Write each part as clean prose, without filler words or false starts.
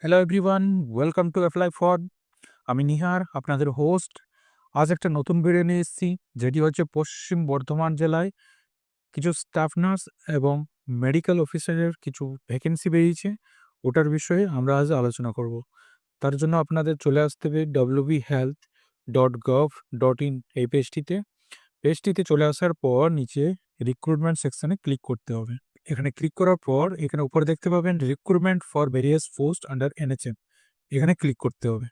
Hello everyone, welcome to apply for. আমি নিহার, আপনাদের host. আজ একটা নতুন ভিডিও নিয়ে এসেছি, যেটি হচ্ছে পশ্চিম বর্ধমান জেলায় কিছু স্টাফ নার্স এবং মেডিকেল অফিসারের কিছু ভ্যাকেন্সি বেরিয়েছে। ওটার বিষয়ে আমরা আজ আলোচনা করব। তার জন্য আপনাদের চলে আসতে হবে wbhealth.gov.in এই পেজটিতে চলে আসার পর নিচে রিক্রুটমেন্ট সেকশনে ক্লিক করতে হবে। এখানে ক্লিক করার পর এখানে উপরে দেখতে পাবেন recruitment for various post under NHM, এখানে ক্লিক করতে হবে।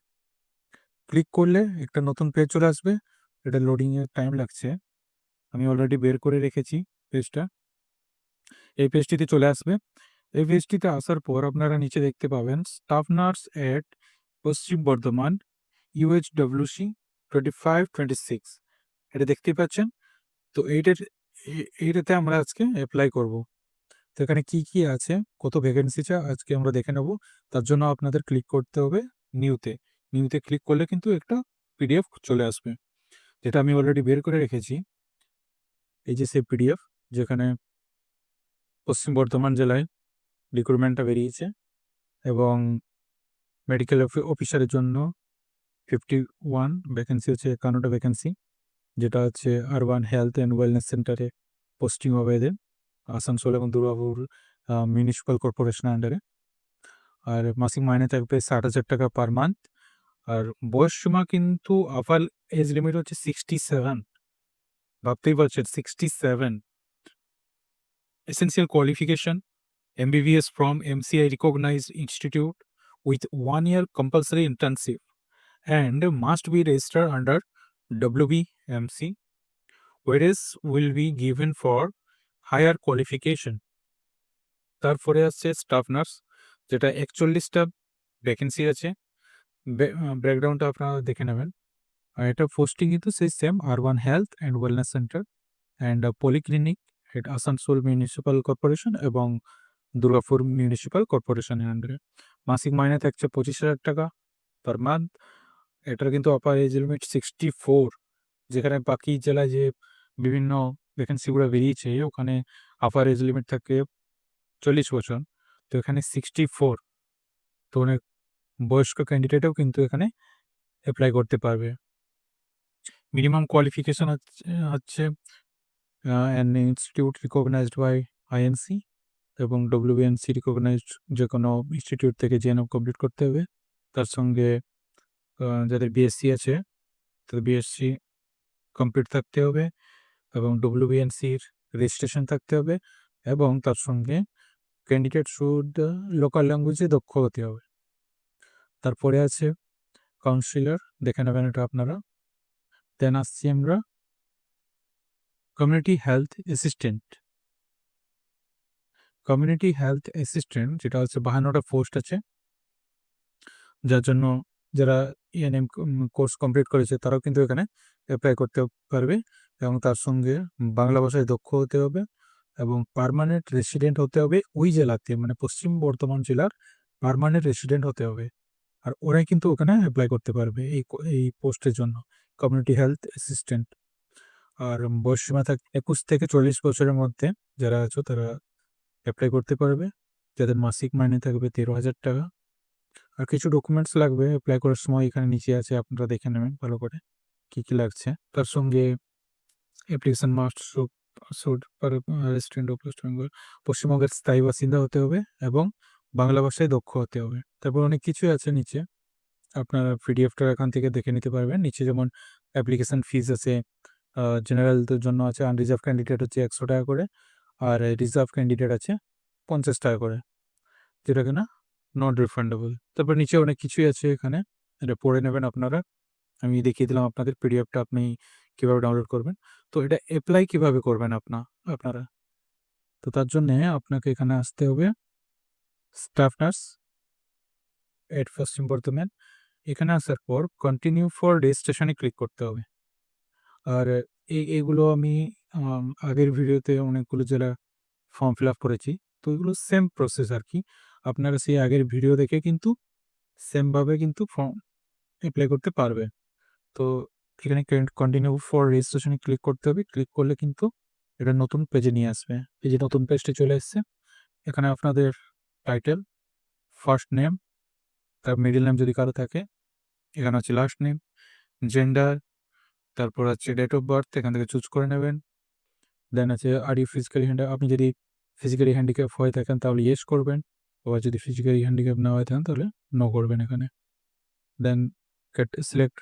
ক্লিক করলে একটা নতুন পেজ চলে আসবে। এটা লোডিংয়ের টাইম লাগছে। আমি অলরেডি বের করে রেখেছি পেজটা। এই পেজটিতে চলে আসবে। এই পেজটিতে আসার পর আপনারা নিচে দেখতে পাবেন স্টাফ নার্স এট পশ্চিম বর্ধমান UHWC 25-26, এটা দেখতেই পাচ্ছেন। তো এইটাতে আমরা আজকে অ্যাপ্লাই করব। তো এখানে কি আছে, কত ভ্যাকেন্সি আজকে আমরা দেখে নেব। তার জন্য আপনাদের ক্লিক করতে হবে নিউতে ক্লিক করলে কিন্তু একটা পিডিএফ চলে আসবে, যেটা আমি অলরেডি বের করে রেখেছি। এই যে সেই পিডিএফ, যেখানে পশ্চিম বর্ধমান জেলায় রিক্রুটমেন্টটা বেরিয়েছে এবং মেডিকেল অফিসারের জন্য 51 ভ্যাকেন্সি হচ্ছে, 51টা ভ্যাকেন্সি, যেটা হচ্ছে আরবান হেলথ অ্যান্ড ওয়েলনেস সেন্টারে পোস্টিং হবে এদের, আসানসোল এবং দুর্গাপুর মিউনিসিপ্যাল কর্পোরেশনের আন্ডারে। আর মাসিক মাইনে থাকবে 60,000 টাকা পার মান্থ। আর বয়স সীমা কিন্তু আপার এজ লিমিট হচ্ছে 67। ভাবতেই পারছেন, 67। Essential qualification MBBS from MCI recognized institute with 1 year compulsory internship and must be registered under WBMC, whereas will be given for higher qualification। তারপরে আসছে স্টাফ নার্স, যেটা 41টা vacancy আছে। ব্যাকগ্রাউন্ডটা আপনারা দেখে নেবেন। আর এটা পোস্টিং কিন্তু সেই same urban health and wellness centre and polyclinic at Asansol municipal corporation এবং দুর্গাপুর মিউনিসিপ্যাল কর্পোরেশনের আন্ডারে। মাসিক মাইনে থাকছে 25,000 টাকা পার মান্থ। এটার কিন্তু আপার এজ লিমিট 64, যেখানে বাকি জেলায় যে বিভিন্ন ভ্যাকেন্সিগুলো বেরিয়েছে ওখানে আপার এজ লিমিট থাকে 40 বছর, তো এখানে 64। তো অনেক বয়স্ক ক্যান্ডিডেটও কিন্তু এখানে অ্যাপ্লাই করতে পারবে। মিনিমাম কোয়ালিফিকেশন হচ্ছে an institute recognized by INC এবং WBMC রিকগনাইজড যে কোনো ইনস্টিটিউট থেকে জেএনএম কমপ্লিট করতে হবে। তার সঙ্গে যাদের বিএসসি আছে তাদের বিএসসি কমপ্লিট থাকতে হবে এবং WBMCর রেজিস্ট্রেশন থাকতে হবে, এবং তার সঙ্গে ক্যান্ডিডেট শুড লোকাল ল্যাঙ্গুয়েজে দক্ষ হতে হবে। তারপরে আছে কাউন্সিলর, দেখে নেবেন এটা আপনারা। দেন আসছি আমরা কমিউনিটি হেলথ অ্যাসিস্ট্যান্ট, যেটা হচ্ছে 52টা পোস্ট আছে, যার জন্য যারা ENM কোর্স কমপ্লিট করেছে তারাও কিন্তু এখানে অ্যাপ্লাই করতে পারবে। এবং তার সঙ্গে বাংলা ভাষায় দক্ষ হতে হবে এবং পার্মানেন্ট রেসিডেন্ট হতে হবে ওই জেলাতে, মানে পশ্চিম বর্ধমান জেলার পার্মানেন্ট রেসিডেন্ট হতে হবে। আর ওরাই কিন্তু ওখানে অ্যাপ্লাই করতে পারবে এই পোস্টের জন্য, কমিউনিটি হেলথ অ্যাসিস্ট্যান্ট। আর বয়স সীমা থাকে 21 থেকে 40 বছরের মধ্যে যারা আছো তারা অ্যাপ্লাই করতে পারবে, যাদের মাসিক মাইনে থাকবে 13,000 টাকা। আর কিছু ডকুমেন্টস লাগবে অ্যাপ্লাই করার সময়, এখানে নিচে আছে, আপনারা দেখে নেবেন ভালো করে কি লাগছে। তার সঙ্গে application must should resident of West Bengal, পশ্চিমবঙ্গের স্থায়ী বাসিন্দা হতে হবে এবং বাংলা ভাষায় দক্ষ হতে হবে। তারপর অনেক কিছুই আছে নিচে, আপনারা পিডিএফটা এখান থেকে দেখে নিতে পারবেন। নিচে যেমন অ্যাপ্লিকেশন ফিস আছে, জেনারেলদের জন্য আছে, আনরিজার্ভ ক্যান্ডিডেট হচ্ছে 100 টাকা করে, আর রিজার্ভ ক্যান্ডিডেট আছে 50 টাকা করে, যেটা কিনা নট রিফান্ডেবল। তারপর নিচে অনেক কিছুই আছে, এখানে এটা পড়ে নেবেন আপনারা। আমি দেখিয়ে দিলাম আপনাদের পিডিএফটা আপনি কিভাবে ডাউনলোড করবেন। তো এটা অ্যাপ্লাই কিভাবে করবেন আপনারা, তো তার জন্য আপনাকে এখানে আসতে হবে স্টাফ নার্স এট পশ্চিম বর্ধমান। এখানে আসার পর কন্টিনিউ ফর রেজিস্ট্রেশনে ক্লিক করতে হবে। আর এইগুলো আমি আগের ভিডিওতে অনেকগুলো জেলা ফর্ম ফিল আপ করেছি, তো এগুলো সেম প্রসেস আর কি। আপনারা সেই আগের ভিডিও দেখে কিন্তু সেমভাবে কিন্তু ফর্ম অ্যাপ্লাই করতে পারবে। তো এখানে কন্টিনিউ ফর রেজিস্ট্রেশনে ক্লিক করতে হবে। ক্লিক করলে কিন্তু এটা নতুন পেজে নিয়ে আসবে। এই যে নতুন পেজটি চলে এসছে, এখানে আপনাদের টাইটেল, ফার্স্ট নেম, তার মিডল নেম যদি কারো থাকে, এখানে হচ্ছে লাস্ট নেম, জেন্ডার, তারপর হচ্ছে ডেট অফ বার্থ এখান থেকে চুজ করে নেবেন। দেন আছে আর ইউ ফিজিক্যালি হ্যান্ডিক্যাপ, আপনি যদি ফিজিক্যালি হ্যান্ডিক্যাপ হয়ে থাকেন তাহলে ইয়েস করবেন, আবার যদি ফিজিক্যালি হ্যান্ডিক্যাপ না হয়ে থাকেন তাহলে নো করবেন এখানে। Then select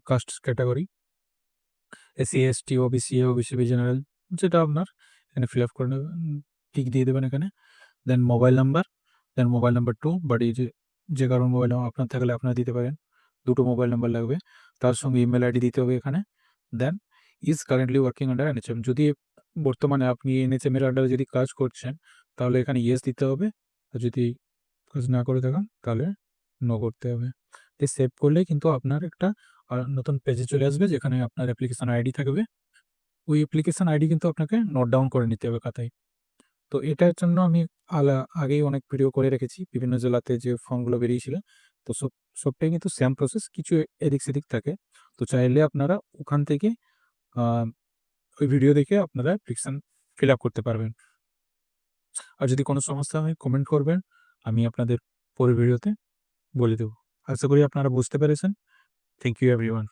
caste category, SC, ST, OBC, OBC general, যেটা আপনার এখানে ফিল আপ করে নেবেন, টিক দিয়ে দেবেন এখানে। Then mobile number, then mobile number 2, but এই যে কারণ মোবাইল নাম্বার আপনার থাকলে আপনারা দিতে পারেন, 2টো মোবাইল নাম্বার লাগবে, তার সঙ্গে ইমেল আইডি দিতে হবে এখানে। Then is currently working under NHM, যদি বর্তমানে আপনি এনএচএম এর আন্ডারে যদি কাজ করছেন তাহলে এখানে ইয়েস দিতে হবে, আর যদি কাজ না করে থাকেন তাহলে নো করতে হবে। এই সেভ করলে কিন্তু আপনার একটা নতুন পেজে চলে আসবে যেখানে আপনার অ্যাপ্লিকেশন আইডি থাকবে। ওই অ্যাপ্লিকেশন আইডি কিন্তু আপনাকে নোট ডাউন করে নিতে হবে খাতায়। তো এটার জন্য আমি আগেই অনেক ভিডিও করে রেখেছি, বিভিন্ন জেলাতে যে ফর্মগুলো বেরিয়েছিল। তো সবটাই কিন্তু সেম প্রসেস, কিছু এদিক সেদিক থাকে। তো চাইলে আপনারা ওখান থেকে ওই ভিডিও দেখে আপনারা অ্যাপ্লিকেশন ফিল আপ করতে পারবেন। আর যদি কোনো সমস্যা হয় কমেন্ট করবেন, আমি আপনাদের পরের ভিডিওতে বলে দেবো। আশা করি আপনারা বুঝতে পেরেছেন। Thank you everyone.